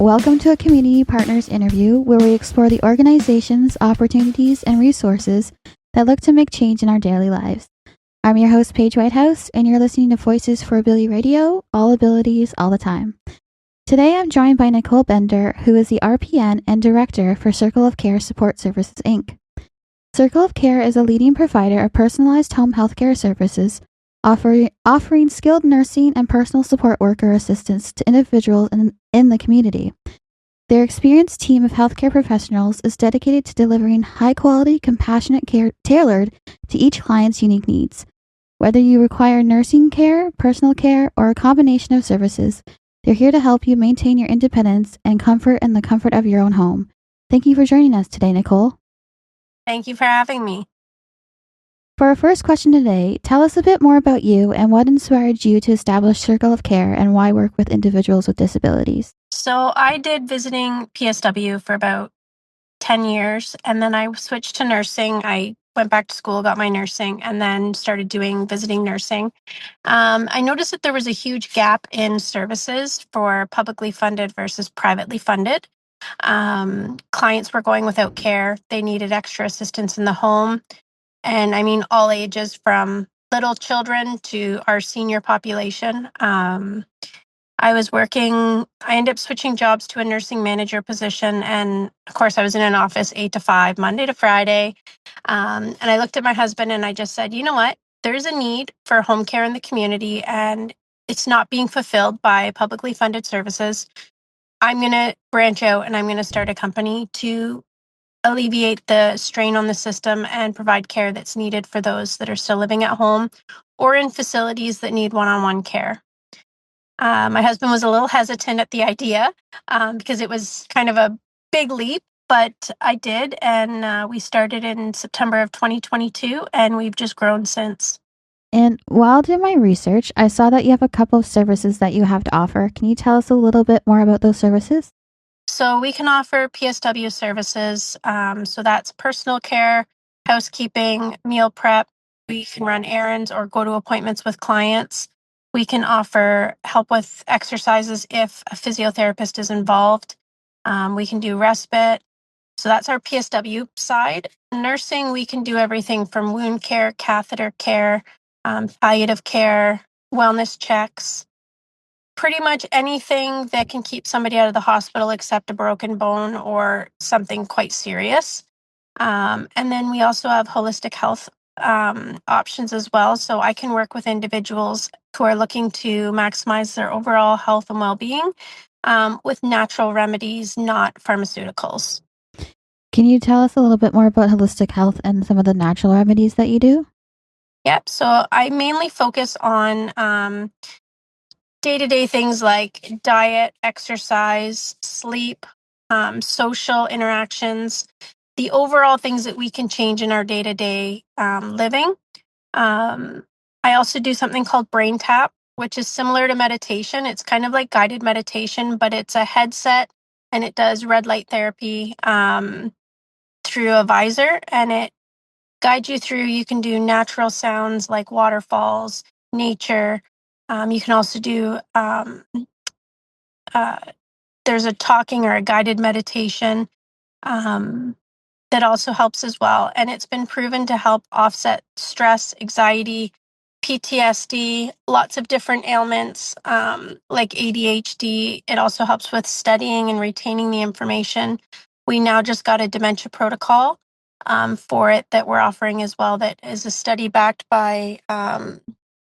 Welcome to a Community Partners interview where we explore the organizations, opportunities, and resources that look to make change in our daily lives. I'm your host, Paige Whitehouse, and you're listening to Voices for Ability Radio, all abilities, all the time. Today I'm joined by Nicole Bender, who is the RPN and Director for Circle of Care Support Services, Inc. Circle of Care is a leading provider of personalized home healthcare services, offering skilled nursing and personal support worker assistance to individuals in the community. Their experienced team of healthcare professionals is dedicated to delivering high-quality, compassionate care tailored to each client's unique needs. Whether you require nursing care, personal care, or a combination of services, they're here to help you maintain your independence and comfort in the comfort of your own home. Thank you for joining us today, Nicole. Thank you for having me. For our first question today, tell us a bit more about you and what inspired you to establish Circle of Care and why work with individuals with disabilities. So I did visiting PSW for about 10 years, and then I switched to nursing. I went back to school, got my nursing, and then started doing visiting nursing. I noticed that there was a huge gap in services for publicly funded versus privately funded. Clients were going without care. They needed extra assistance in the home. And I mean, all ages from little children to our senior population. I ended up switching jobs to a nursing manager position. And of course, I was in an office 8 to 5, Monday to Friday. And I looked at my husband and I just said, you know what? There's a need for home care in the community and it's not being fulfilled by publicly funded services. I'm going to branch out and I'm going to start a company to alleviate the strain on the system and provide care that's needed for those that are still living at home or in facilities that need one-on-one care. My husband was a little hesitant at the idea because it was kind of a big leap, but I did, and we started in September of 2022, and we've just grown since. And while doing my research, I saw that you have a couple of services that you have to offer. Can you tell us a little bit more about those services? So we can offer PSW services. So that's personal care, housekeeping, meal prep. We can run errands or go to appointments with clients. We can offer help with exercises if a physiotherapist is involved. We can do respite. So that's our PSW side. Nursing, we can do everything from wound care, catheter care, palliative care, wellness checks, pretty much anything that can keep somebody out of the hospital except a broken bone or something quite serious. And then we also have holistic health options as well. So I can work with individuals who are looking to maximize their overall health and well-being with natural remedies, not pharmaceuticals. Can you tell us a little bit more about holistic health and some of the natural remedies that you do? Yep. So I mainly focus on day-to-day things like diet, exercise, sleep, social interactions, the overall things that we can change in our day-to-day living. Um, I also do something called brain tap, which is similar to meditation. It's kind of like guided meditation, but it's a headset and it does red light therapy through a visor, and it guides you through. You can do natural sounds like waterfalls, nature. You can also do uh, there's a talking or a guided meditation um, that also helps as well. And it's been proven to help offset stress, anxiety, PTSD, lots of different ailments like ADHD. It also helps with studying and retaining the information. We now just got a dementia protocol for it that we're offering as well, that is a study backed by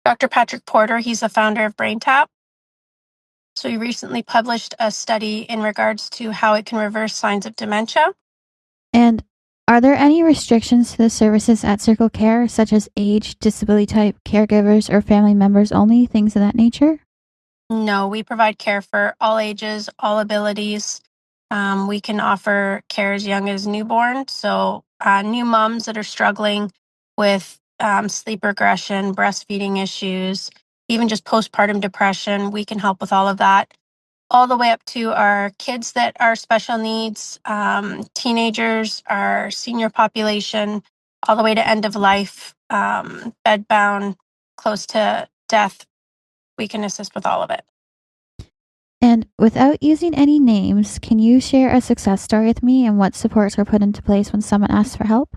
Dr. Patrick Porter. He's the founder of BrainTap. So he recently published a study in regards to how it can reverse signs of dementia. And are there any restrictions to the services at Circle Care, such as age, disability type, caregivers, or family members only, things of that nature? No, we provide care for all ages, all abilities. We can offer care as young as newborn. So new moms that are struggling with sleep regression, breastfeeding issues, even just postpartum depression, we can help with all of that. All the way up to our kids that are special needs, teenagers, our senior population, all the way to end of life, bedbound, close to death. We can assist with all of it. And without using any names, can you share a success story with me and what supports were put into place when someone asks for help?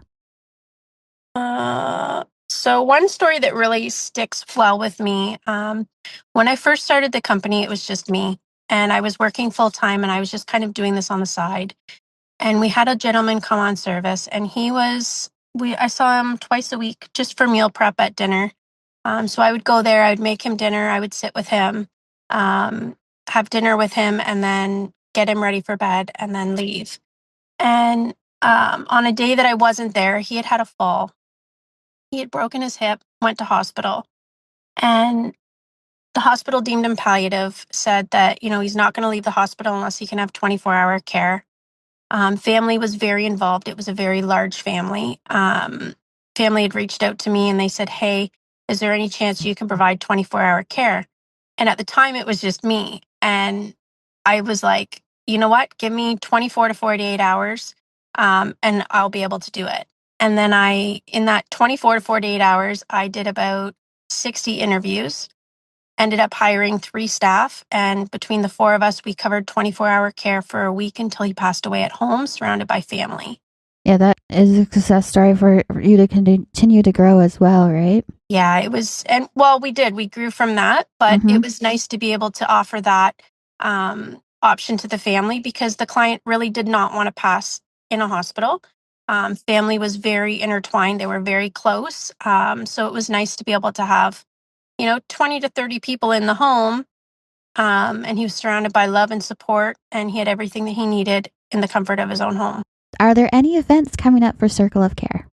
So one story that really sticks well with me, when I first started the company, it was just me, and I was working full time, and I was just kind of doing this on the side. And we had a gentleman come on service, and I saw him twice a week just for meal prep at dinner. So I would go there, I would make him dinner, I would sit with him, um, have dinner with him, and then get him ready for bed, and then leave. And on a day that I wasn't there, he had had a fall. He had broken his hip, went to hospital, and the hospital deemed him palliative, said that, he's not going to leave the hospital unless he can have 24-hour care. Family was very involved. It was a very large family. Family had reached out to me and they said, "Hey, is there any chance you can provide 24-hour care?" And at the time, it was just me. And I was like, you know what? Give me 24 to 48 hours, and I'll be able to do it. And then in that 24 to 48 hours, I did about 60 interviews, ended up hiring 3 staff. And between the four of us, we covered 24-hour care for a week until he passed away at home, surrounded by family. Yeah, that is a success story for you to continue to grow as well, right? Yeah, it was, and well, we did. We grew from that, but Mm-hmm. it was nice to be able to offer that option to the family because the client really did not want to pass in a hospital. Family was very intertwined, they were very close. So it was nice to be able to have, 20 to 30 people in the home. And he was surrounded by love and support, and he had everything that he needed in the comfort of his own home. Are there any events coming up for Circle of Care?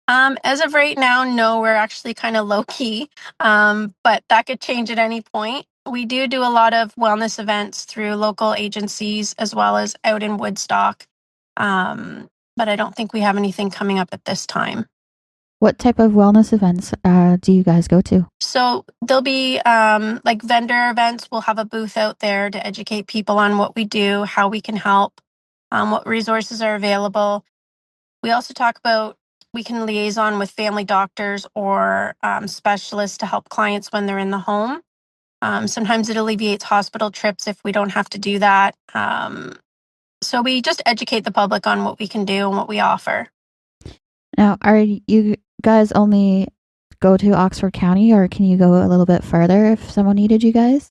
As of right now, no, we're actually kind of low key, but that could change at any point. We do a lot of wellness events through local agencies as well as out in Woodstock, but I don't think we have anything coming up at this time. What type of wellness events do you guys go to? So there'll be like vendor events. We'll have a booth out there to educate people on what we do, how we can help, what resources are available. We also talk about we can liaison with family doctors or specialists to help clients when they're in the home. Sometimes it alleviates hospital trips if we don't have to do that. So we just educate the public on what we can do and what we offer. Now, are you guys only go to Oxford County, or can you go a little bit further if someone needed you guys?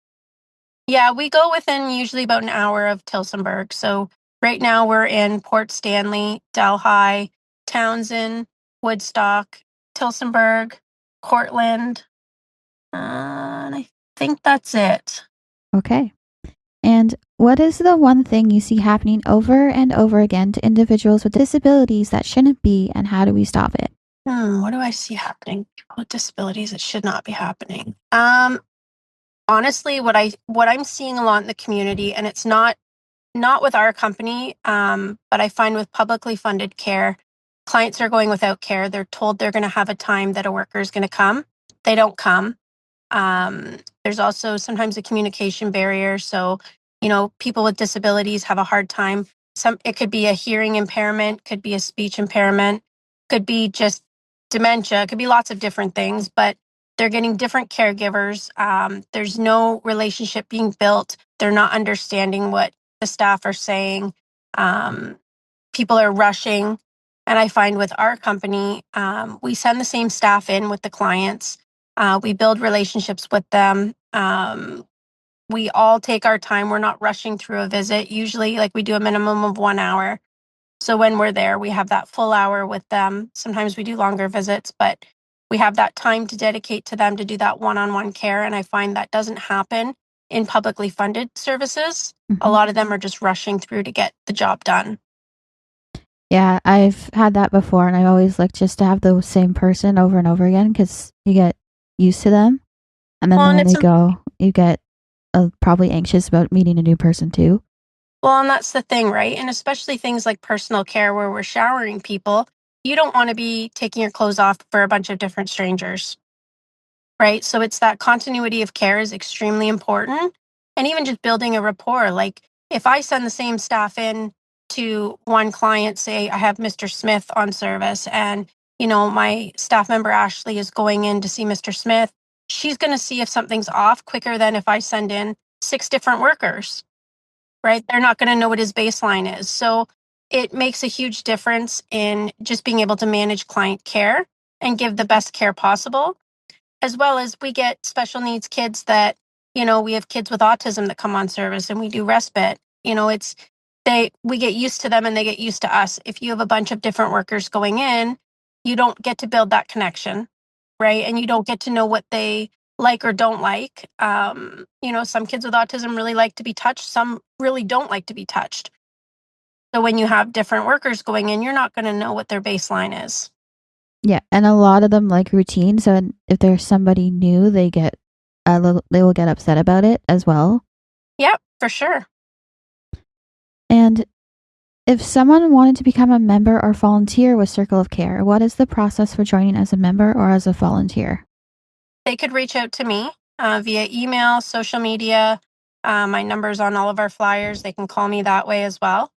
Yeah, we go within usually about an hour of Tillsonburg. So right now we're in Port Stanley, Delhi, Townsend, Woodstock, Tillsonburg, Cortland, and I think that's it. Okay. And what is the one thing you see happening over and over again to individuals with disabilities that shouldn't be, and how do we stop it? What do I see happening? People with disabilities that should not be happening. Honestly, what I'm seeing a lot in the community, and it's not with our company, but I find with publicly funded care, clients are going without care. They're told they're going to have a time that a worker is going to come. They don't come. There's also sometimes a communication barrier. So, people with disabilities have a hard time. It could be a hearing impairment, could be a speech impairment, could be just dementia, could be lots of different things, but they're getting different caregivers. There's no relationship being built. They're not understanding what the staff are saying. Um, People are rushing. And I find with our company, we send the same staff in with the clients. We build relationships with them. We all take our time. We're not rushing through a visit. Usually, like we do a minimum of 1 hour. So when we're there, we have that full hour with them. Sometimes we do longer visits, but we have that time to dedicate to them to do that one-on-one care. And I find that doesn't happen in publicly funded services. A lot of them are just rushing through to get the job done. Yeah, I've had that before, and I always like just to have the same person over and over again because you get used to them, and then Well, and when it's they go, you get probably anxious about meeting a new person too. Well, and that's the thing, right? And especially things like personal care where we're showering people, you don't want to be taking your clothes off for a bunch of different strangers, right? So it's that continuity of care is extremely important. And even just building a rapport. Like if I send the same staff in to one client, say I have Mr. Smith on service and, my staff member Ashley is going in to see Mr. Smith, she's going to see if something's off quicker than if I send in 6 different workers, right? They're not going to know what his baseline is. So it makes a huge difference in just being able to manage client care and give the best care possible, as well as we get special needs kids that, we have kids with autism that come on service and we do respite. We get used to them and they get used to us. If you have a bunch of different workers going in, you don't get to build that connection, right? And you don't get to know what they like or don't like. Some kids with autism really like to be touched, some really don't like to be touched. So when you have different workers going in, you're not going to know what their baseline is. Yeah, and a lot of them like routine, so if there's somebody new, they will get upset about it as well. Yep, for sure. And if someone wanted to become a member or volunteer with Circle of Care, what is the process for joining as a member or as a volunteer? They could reach out to me via email, social media. My number's on all of our flyers. They can call me that way as well.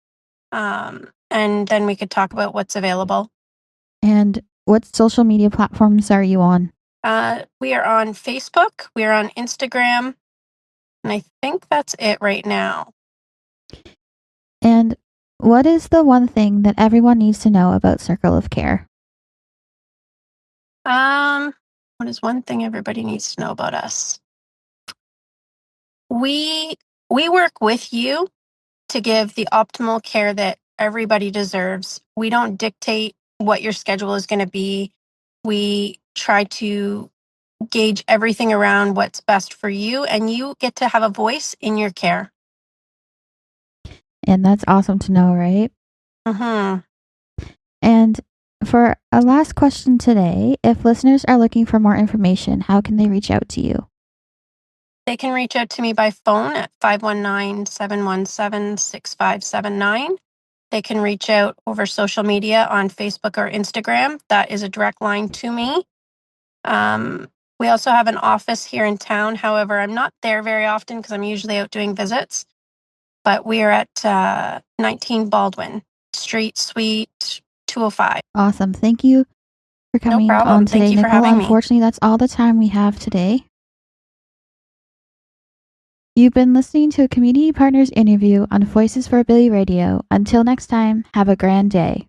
And then we could talk about what's available. And what social media platforms are you on? We are on Facebook, we are on Instagram, and I think that's it right now. And what is the one thing that everyone needs to know about Circle of Care? What is one thing everybody needs to know about us? We work with you to give the optimal care that everybody deserves. We don't dictate what your schedule is going to be. We try to gauge everything around what's best for you, and you get to have a voice in your care. And that's awesome to know, right? Mm-hmm. And for a last question today, if listeners are looking for more information, how can they reach out to you? They can reach out to me by phone at 519-717-6579. They can reach out over social media on Facebook or Instagram. That is a direct line to me. We also have an office here in town. However, I'm not there very often because I'm usually out doing visits. But we are at 19 Baldwin Street, Suite 205. Awesome. Thank you for No coming problem. on Thank today, you for Nicole. having me. Unfortunately, that's all the time we have today. You've been listening to a Community Partners interview on Voices for Billy Radio. Until next time, have a grand day.